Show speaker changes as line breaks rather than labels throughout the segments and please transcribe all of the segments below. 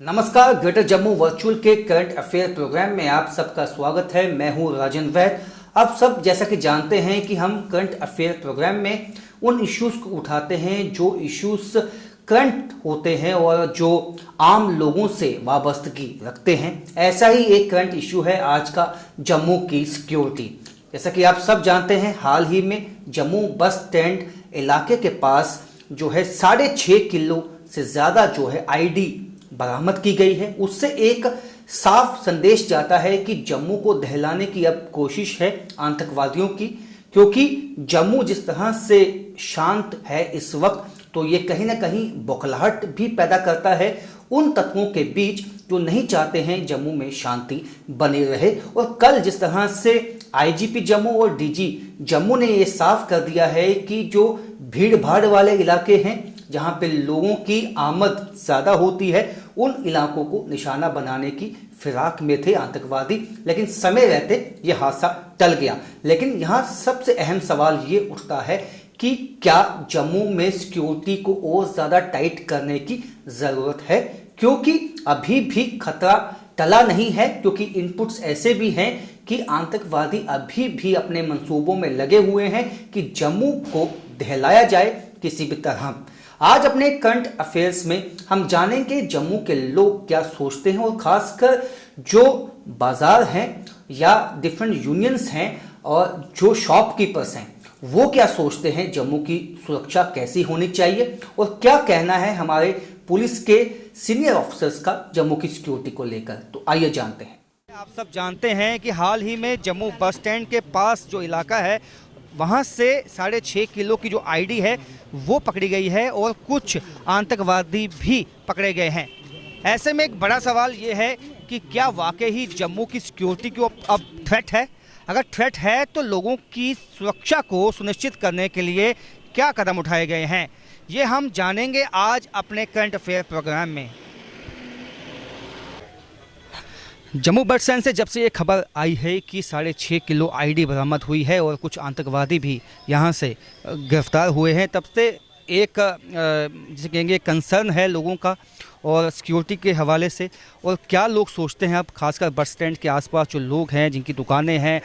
नमस्कार, greater Jammu virtual के current affair programme में आप सबका स्वागत है। मैं हूं राजन वैद। आप सब जैसा कि जानते हैं कि हम करंट अफेयर प्रोग्राम में उन इश्यूज को उठाते हैं जो इश्यूज करंट होते हैं और जो आम लोगों से वाबस्तगी रखते हैं। ऐसा ही एक करंट इश्यू है आज का जम्मू की सिक्योरिटी। जैसा कि आप सब जानते हैं, हाल ही में जम्मू बस स्टैंड इलाके के पास जो है 6.5 किलो से ज़्यादा जो है आईडी बरामद की गई है। उससे एक साफ संदेश जाता है कि जम्मू को दहलाने की अब कोशिश है आतंकवादियों की, क्योंकि जम्मू जिस तरह से शांत है इस वक्त, तो ये कहीं ना कहीं बौखलाहट भी पैदा करता है उन तत्वों के बीच जो नहीं चाहते हैं जम्मू में शांति बनी रहे। और कल जिस तरह से आईजीपी जम्मू और डीजी जम्मू ने ये साफ कर दिया है कि जो भीड़ भाड़ वाले इलाके हैं जहां पे लोगों की आमद ज़्यादा होती है, उन इलाकों को निशाना बनाने की फिराक में थे आतंकवादी, लेकिन समय रहते ये हादसा टल गया। लेकिन यहाँ सबसे अहम सवाल ये उठता है कि क्या जम्मू में सिक्योरिटी को और ज़्यादा टाइट करने की ज़रूरत है, क्योंकि अभी भी खतरा टला नहीं है। क्योंकि इनपुट्स ऐसे भी हैं कि आतंकवादी अभी भी अपने मंसूबों में लगे हुए हैं कि जम्मू को दहलाया जाए किसी भी तरह। आज अपने करंट अफेयर्स में हम जानेंगे जम्मू के लोग क्या सोचते हैं, और खासकर जो बाजार हैं या डिफरेंट यूनियंस हैं और जो शॉपकीपर्स हैं वो क्या सोचते हैं, जम्मू की सुरक्षा कैसी होनी चाहिए, और क्या कहना है हमारे पुलिस के सीनियर ऑफिसर्स का जम्मू की सिक्योरिटी को लेकर। तो आइए जानते हैं। आप सब जानते हैं कि हाल ही में जम्मू बस स्टैंड के पास जो इलाका है वहाँ से 6.5 किलो की जो आईडी है वो पकड़ी गई है और कुछ आतंकवादी भी पकड़े गए हैं। ऐसे में एक बड़ा सवाल ये है कि क्या वाकई ही जम्मू की सिक्योरिटी को अब थ्रेट है? अगर थ्रेट है तो लोगों की सुरक्षा को सुनिश्चित करने के लिए क्या कदम उठाए गए हैं, ये हम जानेंगे आज अपने करंट अफेयर प्रोग्राम में। जम्मू बस स्टैंड से जब से ये खबर आई है कि 6.5 किलो आईडी बरामद हुई है और कुछ आतंकवादी भी यहाँ से गिरफ्तार हुए हैं, तब से एक जिसे कहेंगे कंसर्न है लोगों का और सिक्योरिटी के हवाले से। और क्या लोग सोचते हैं अब, खासकर बस स्टैंड के आसपास जो लोग हैं जिनकी दुकानें हैं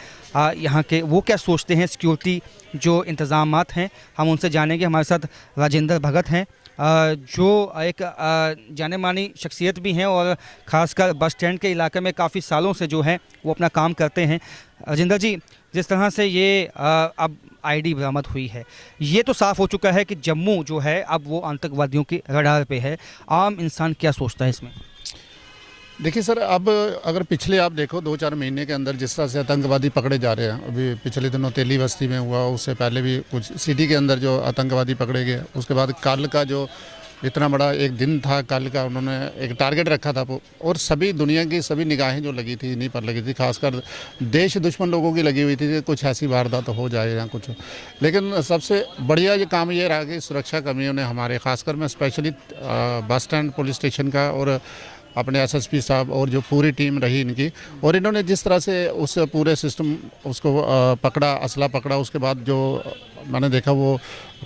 यहाँ के, वो क्या सोचते हैं सिक्योरिटी जो इंतज़ामात हैं, हम उनसे जानेंगे। हमारे साथ राजेंद्र भगत हैं जो एक जाने मानी शख्सियत भी हैं और ख़ासकर बस स्टैंड के इलाके में काफ़ी सालों से जो है वो अपना काम करते हैं। राजेंद्र जी, जिस तरह से ये अब आईडी बरामद हुई है, ये तो साफ़ हो चुका है कि जम्मू जो है अब वो आतंकवादियों के रडार पे है। आम इंसान क्या सोचता है इसमें?
देखिए सर, अब अगर पिछले आप देखो 2-4 महीने के अंदर जिस तरह से आतंकवादी पकड़े जा रहे हैं, अभी पिछले दिनों तेली बस्ती में हुआ, उससे पहले भी कुछ सिटी के अंदर जो आतंकवादी पकड़े गए, उसके बाद कल का जो इतना बड़ा एक दिन था, कल का उन्होंने एक टारगेट रखा था, और सभी दुनिया की सभी निगाहें जो लगी थी इन्हीं पर लगी थी, खासकर देश दुश्मन लोगों की लगी हुई थी कि कुछ ऐसी वारदात तो हो जाए या कुछ। लेकिन सबसे बढ़िया ये काम ये रहा कि सुरक्षा कर्मियों ने हमारे, खासकर मैं specially bus stand police station का और अपने एसएसपी साहब और जो पूरी टीम रही इनकी, और इन्होंने जिस तरह से उस पूरे सिस्टम उसको पकड़ा, असला पकड़ा, उसके बाद जो मैंने देखा वो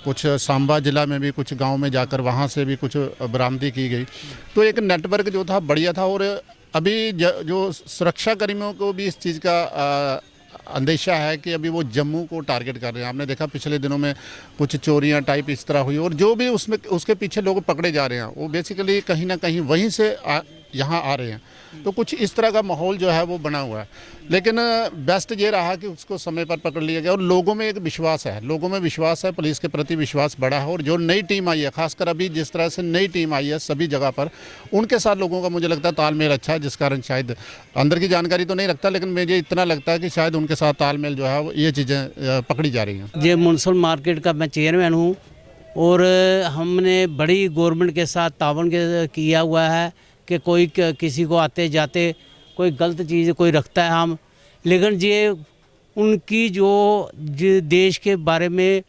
कुछ सांबा ज़िला में भी कुछ गांव में जाकर वहां से भी कुछ बरामदी की गई। तो एक नेटवर्क जो था बढ़िया था। और अभी जो सुरक्षा कर्मियों को भी इस चीज़ का अंदेशा है कि अभी वो जम्मू को टारगेट कर रहे हैं। आपने देखा पिछले दिनों में कुछ चोरियां टाइप इस तरह हुई, और जो भी उसमें उसके पीछे लोग पकड़े जा रहे हैं वो बेसिकली कहीं ना कहीं वहीं से यहाँ आ रहे हैं। तो कुछ इस तरह का माहौल जो है वो बना हुआ है। लेकिन बेस्ट ये रहा कि उसको समय पर पकड़ लिया गया, और लोगों में एक विश्वास है, लोगों में विश्वास है, पुलिस के प्रति विश्वास बढ़ा है। और जो नई टीम आई है, खासकर अभी जिस तरह से नई टीम आई है सभी जगह पर, उनके साथ लोगों का मुझे लगता है तालमेल अच्छा है, जिस कारण शायद अंदर की जानकारी तो नहीं रखता, लेकिन मुझे इतना लगता है कि शायद उनके साथ तालमेल जो है ये चीज़ें पकड़ी जा रही हैं।
ये म्यूनसिपल मार्केट का मैं चेयरमैन हूँ, और हमने बड़ी गवर्नमेंट के साथ तावन किया हुआ है कि कोई किसी को आते जाते कोई गलत चीज़ कोई रखता है हम, लेकिन ये उनकी जो देश के बारे में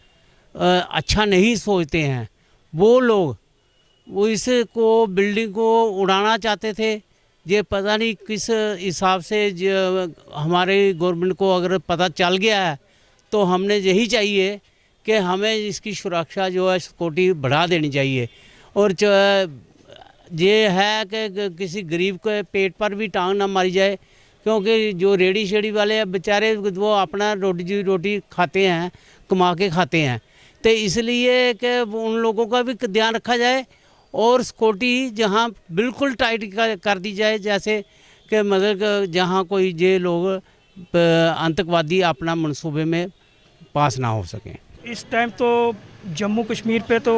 अच्छा नहीं सोचते हैं वो लोग, वो इसको बिल्डिंग को उड़ाना चाहते थे ये पता नहीं किस हिसाब से हमारे गवर्नमेंट को अगर पता चल गया है तो हमने यही चाहिए कि हमें इसकी सुरक्षा जो है सिक्योरिटी बढ़ा देनी चाहिए। और ये है कि किसी गरीब के पेट पर भी टांग ना मारी जाए, क्योंकि जो रेडी शेडी वाले हैं बेचारे वो अपना रोटी खाते हैं, कमा के खाते हैं। तो इसलिए कि उन लोगों का भी ध्यान रखा जाए और सिक्योरिटी जहाँ बिल्कुल टाइट कर दी जाए, जैसे कि मतलब जहाँ कोई ये लोग आतंकवादी अपना मंसूबे में पास ना हो सकें।
इस टाइम तो जम्मू कश्मीर पे तो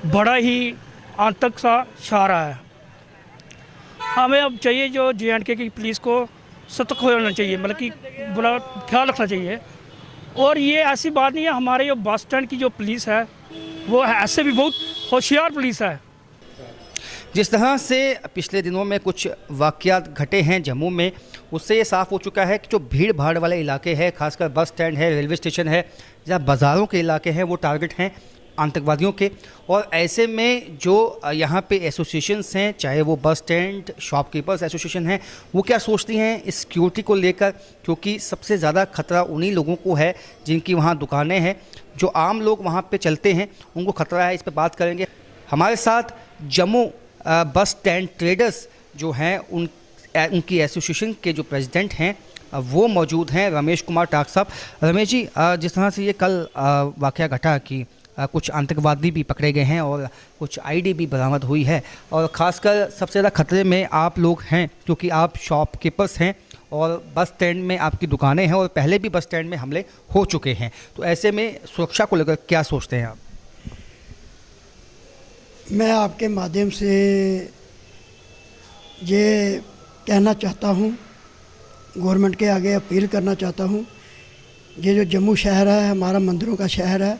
बड़ा ही आतंक सा छा रहा है। हमें अब चाहिए जो JNK की पुलिस को सतर्क होना चाहिए, मतलब कि बड़ा ख्याल रखना चाहिए। और ये ऐसी बात नहीं है, हमारे जो बस स्टैंड की जो पुलिस है वो ऐसे भी बहुत होशियार पुलिस है।
जिस तरह से पिछले दिनों में कुछ वाक़यात घटे हैं जम्मू में, उससे ये साफ़ हो चुका है कि जो भीड़ भाड़ वाले इलाके हैं, खासकर बस स्टैंड है, रेलवे स्टेशन है, या बाज़ारों के इलाके हैं, वो टारगेट हैं आतंकवादियों के। और ऐसे में जो यहाँ पे एसोसिएशंस हैं, चाहे वो बस स्टैंड शॉपकीपर्स एसोसिएशन हैं, वो क्या सोचती हैं इस सिक्योरिटी को लेकर, क्योंकि सबसे ज़्यादा खतरा उन्हीं लोगों को है जिनकी वहाँ दुकानें हैं। जो आम लोग वहाँ पे चलते हैं उनको खतरा है। इस पर बात करेंगे। हमारे साथ जम्मू बस स्टैंड ट्रेडर्स जो हैं उनकी एसोसिएशन के जो प्रेसिडेंट हैं वो मौजूद हैं, रमेश कुमार टाक साहब। रमेश जी, जिस तरह से ये कल वाक़या घटा कि कुछ आतंकवादी भी पकड़े गए हैं और कुछ ID भी बरामद हुई है, और ख़ासकर सबसे ज़्यादा खतरे में आप लोग हैं क्योंकि आप शॉपकीपर्स हैं और बस स्टैंड में आपकी दुकानें हैं और पहले भी बस स्टैंड में हमले हो चुके हैं। तो ऐसे में सुरक्षा को लेकर क्या सोचते हैं आप?
मैं आपके माध्यम से ये कहना चाहता हूँ, गवर्नमेंट के आगे अपील करना चाहता हूँ। ये जो जम्मू शहर है हमारा मंदिरों का शहर है,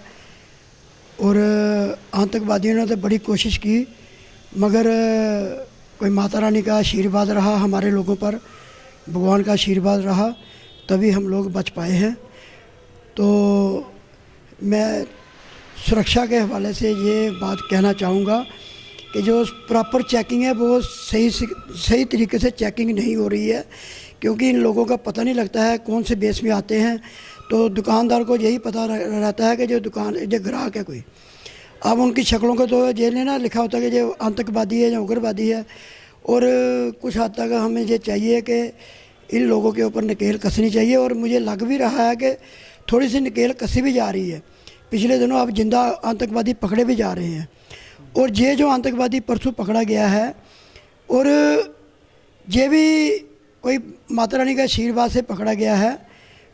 और आतंकवादियों ने तो बड़ी कोशिश की, मगर कोई माता रानी का आशीर्वाद रहा हमारे लोगों पर, भगवान का आशीर्वाद रहा, तभी हम लोग बच पाए हैं। तो मैं सुरक्षा के हवाले से ये बात कहना चाहूँगा कि जो प्रॉपर चेकिंग है वो सही तरीके से चेकिंग नहीं हो रही है, क्योंकि इन लोगों का पता नहीं लगता है कौन से बेस में आते हैं। तो दुकानदार को यही पता रहता है कि जो ग्राहक है कोई, अब उनकी शक्लों को तो जेल ने ना लिखा होता है कि जो आतंकवादी है या उग्रवादी है। और कुछ हद तक हमें ये चाहिए कि इन लोगों के ऊपर नकेल कसनी चाहिए, और मुझे लग भी रहा है कि थोड़ी सी नकेल कसी भी जा रही है। पिछले दिनों अब जिंदा आतंकवादी पकड़े भी जा रहे हैं, और ये जो आतंकवादी परसों पकड़ा गया है, और ये भी कोई माता रानी के आशीर्वाद से पकड़ा गया है।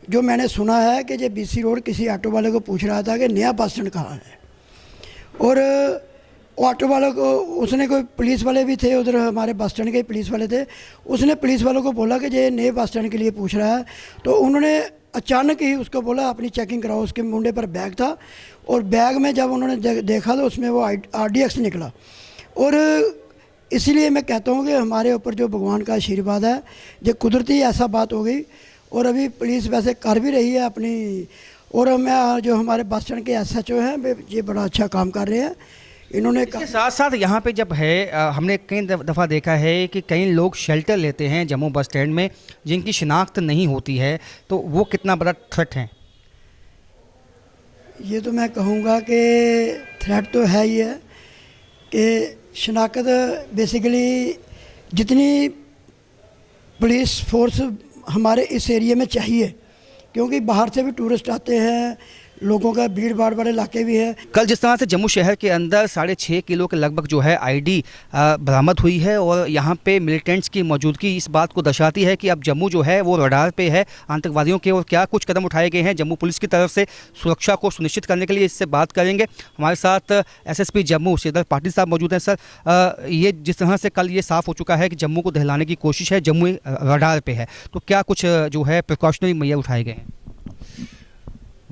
जो मैंने सुना है कि ये BC रोड किसी ऑटो वाले को पूछ रहा था कि नया बस स्टैंड कहाँ है, और ऑटो वाले को उसने, कोई पुलिस वाले भी थे उधर, हमारे बस स्टैंड के पुलिस वाले थे, उसने पुलिस वालों को बोला कि ये नए बस स्टैंड के लिए पूछ रहा है। तो उन्होंने अचानक ही उसको बोला अपनी चेकिंग कराओ। उसके मुंडे पर बैग था, और बैग में जब उन्होंने देखा तो उसमें वो RDX निकला। और इसीलिए मैं कहता हूँ कि हमारे ऊपर जो भगवान का आशीर्वाद है, जो कुदरती ऐसा बात हो गई। और अभी पुलिस वैसे कर भी रही है अपनी, और मैं जो हमारे बस स्टैंड के SHO हैं वे ये बड़ा अच्छा काम कर रहे हैं। इन्होंने
इसके साथ साथ यहाँ पे जब है हमने कई दफ़ा देखा है कि कई लोग शेल्टर लेते हैं जम्मू बस स्टैंड में जिनकी शिनाख्त नहीं होती है, तो वो कितना बड़ा थ्रेट है?
ये तो मैं कहूँगा कि थ्रेट तो है ही है कि शनाख्त बेसिकली जितनी पुलिस फोर्स हमारे इस एरिया में चाहिए, क्योंकि बाहर से भी टूरिस्ट आते हैं, लोगों का भीड़ भाड़ वाले इलाके भी है।
कल जिस तरह से जम्मू शहर के अंदर 6.5 किलो के लगभग जो है ID बरामद हुई है, और यहाँ पे मिलिटेंट्स की मौजूदगी इस बात को दर्शाती है कि अब जम्मू जो है वो रडार पे है आतंकवादियों के। और क्या कुछ कदम उठाए गए हैं जम्मू पुलिस की तरफ से सुरक्षा को सुनिश्चित करने के लिए, इससे बात करेंगे। हमारे साथ SSP जम्मू श्रीधर पाटिल साहब मौजूद हैं। सर, ये जिस तरह से कल ये साफ़ हो चुका है कि जम्मू को दहलाने की कोशिश है, जम्मू रडार पे है, तो क्या कुछ जो है प्रिकॉशनरी मेजर उठाए गए हैं?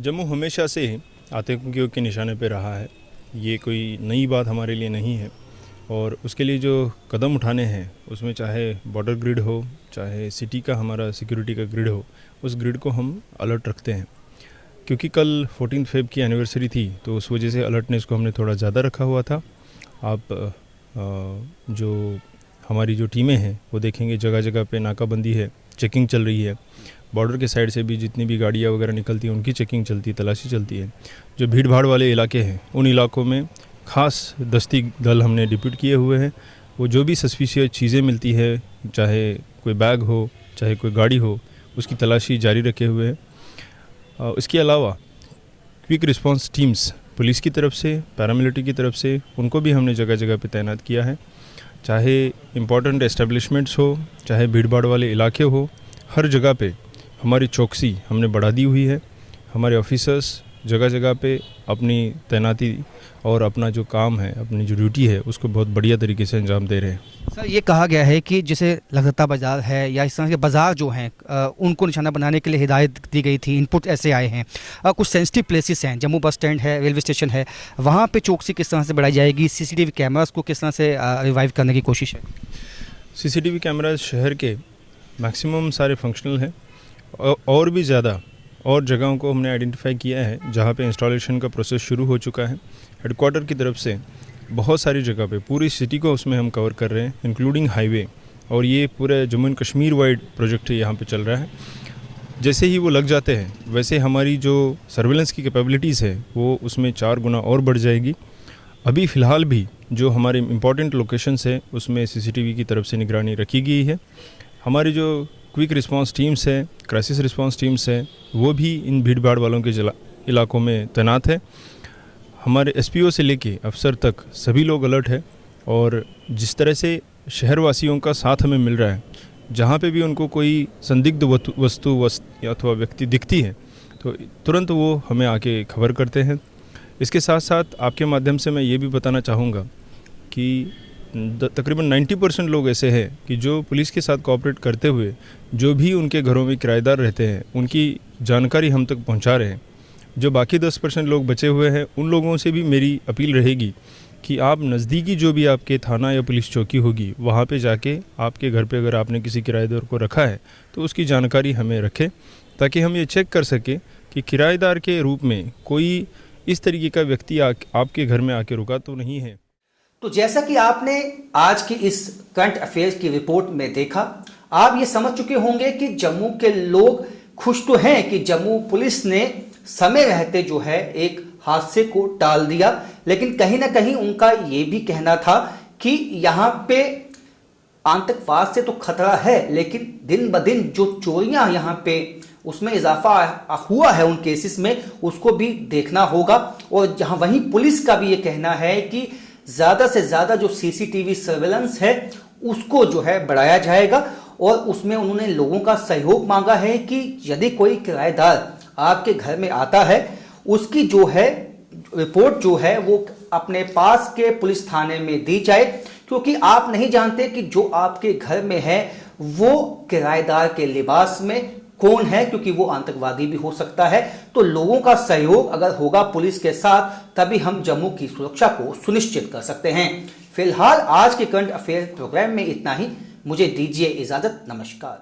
जम्मू हमेशा से आतंकियों के निशाने पर रहा है, ये कोई नई बात हमारे लिए नहीं है। और उसके लिए जो कदम उठाने हैं उसमें चाहे बॉर्डर ग्रिड हो, चाहे सिटी का हमारा सिक्योरिटी का ग्रिड हो, उस ग्रिड को हम अलर्ट रखते हैं। क्योंकि कल 14 फेब की एनिवर्सरी थी, तो उस वजह से अलर्टनेस को हमने थोड़ा ज़्यादा रखा हुआ था। आप जो हमारी जो टीमें हैं वो देखेंगे जगह जगह पे नाकाबंदी है, चेकिंग चल रही है। बॉर्डर के साइड से भी जितनी भी गाड़ियाँ वगैरह निकलती हैं उनकी चेकिंग चलती है, तलाशी चलती है। जो भीड़ भाड़ वाले इलाके हैं उन इलाकों में खास दस्ती दल हमने डिप्यूट किए हुए हैं। वो जो भी सस्पिशियस चीज़ें मिलती है, चाहे कोई बैग हो चाहे कोई गाड़ी हो, उसकी तलाशी जारी रखे हुए हैं। इसके अलावा क्विक रिस्पांस टीम्स पुलिस की तरफ से, पैरामिलिट्री की तरफ से, उनको भी हमने जगह जगह पे तैनात किया है। चाहे इम्पॉर्टेंट एस्टेब्लिशमेंट्स हो, चाहे भीड़ भाड़ वाले इलाके हो, हर जगह पे हमारी चौकसी हमने बढ़ा दी हुई है। हमारे ऑफिसर्स जगह जगह पे अपनी तैनाती और अपना जो काम है, अपनी जो ड्यूटी है, उसको बहुत बढ़िया तरीके से अंजाम दे रहे हैं।
सर, ये कहा गया है कि जैसे लगता बाज़ार है या इस तरह के बाज़ार जो हैं उनको निशाना बनाने के लिए हिदायत दी गई थी, इनपुट ऐसे आए हैं। कुछ सेंसिटिव प्लेसेस हैं, जम्मू बस स्टैंड है, रेलवे स्टेशन है, वहाँ पे चौकसी किस तरह से बढ़ाई जाएगी? सीसीटीवी कैमरास को किस तरह से रिवाइव करने की कोशिश है?
सीसीटीवी कैमराज शहर के मैक्सिमम सारे फंक्शनल हैं और भी ज़्यादा और जगहों को हमने आइडेंटिफाई किया है जहाँ पे इंस्टॉलेशन का प्रोसेस शुरू हो चुका है। हेडक्वार्टर की तरफ से बहुत सारी जगह पे पूरी सिटी को उसमें हम कवर कर रहे हैं, इंक्लूडिंग हाईवे, और ये पूरे Jammu and Kashmir wide project यहाँ पे चल रहा है। जैसे ही वो लग जाते हैं वैसे हमारी जो सर्विलेंस की कैपेबिलिटीज़ है वो उसमें 4 गुना और बढ़ जाएगी। अभी फ़िलहाल भी जो हमारे इम्पॉर्टेंट लोकेशंस है उसमें सीसीटीवी की तरफ से निगरानी रखी गई है। हमारी जो क्विक रिस्पांस टीम्स है, क्राइसिस रिस्पांस टीम्स है, वो भी इन भीड़ भाड़ वालों के इलाकों में तैनात है। हमारे एसपीओ से लेके अफसर तक सभी लोग अलर्ट है और जिस तरह से शहरवासियों का साथ हमें मिल रहा है, जहाँ पे भी उनको कोई संदिग्ध वस्तु अथवा व्यक्ति दिखती है तो तुरंत वो हमें आके खबर करते हैं। इसके साथ साथ आपके माध्यम से मैं ये भी बताना चाहूँगा कि तकरीबन 90% लोग ऐसे हैं कि जो पुलिस के साथ कोऑपरेट करते हुए जो भी उनके घरों में किराएदार रहते हैं उनकी जानकारी हम तक पहुंचा रहे हैं। जो बाकी 10% लोग बचे हुए हैं उन लोगों से भी मेरी अपील रहेगी कि आप नज़दीकी जो भी आपके थाना या पुलिस चौकी होगी वहाँ पे जाके आपके घर पे अगर आपने किसी किराएदार को रखा है तो उसकी जानकारी हमें रखें, ताकि हम ये चेक कर सकें कि किराएदार के रूप में कोई इस तरीके का व्यक्ति आपके घर में आके रुका तो नहीं है।
तो जैसा कि आपने आज की इस करंट अफेयर्स की रिपोर्ट में देखा, आप ये समझ चुके होंगे कि जम्मू के लोग खुश तो हैं कि जम्मू पुलिस ने समय रहते जो है एक हादसे को टाल दिया, लेकिन कहीं ना कहीं उनका ये भी कहना था कि यहाँ पे आतंकवाद से तो खतरा है, लेकिन दिन ब दिन जो चोरियां यहाँ पे उसमें इजाफा हुआ है उन केसेस में, उसको भी देखना होगा। और जहाँ वहीं पुलिस का भी ये कहना है कि ज़्यादा से ज़्यादा जो सीसीटीवी सर्वेलेंस है उसको जो है बढ़ाया जाएगा, और उसमें उन्होंने लोगों का सहयोग मांगा है कि यदि कोई किराएदार आपके घर में आता है उसकी जो है रिपोर्ट जो है वो अपने पास के पुलिस थाने में दी जाए, क्योंकि आप नहीं जानते कि जो आपके घर में है वो किराएदार के लिबास में कौन है, क्योंकि वो आतंकवादी भी हो सकता है। तो लोगों का सहयोग अगर होगा पुलिस के साथ तभी हम जम्मू की सुरक्षा को सुनिश्चित कर सकते हैं। फिलहाल आज के करंट अफेयर प्रोग्राम में इतना ही। मुझे दीजिए इजाजत। नमस्कार।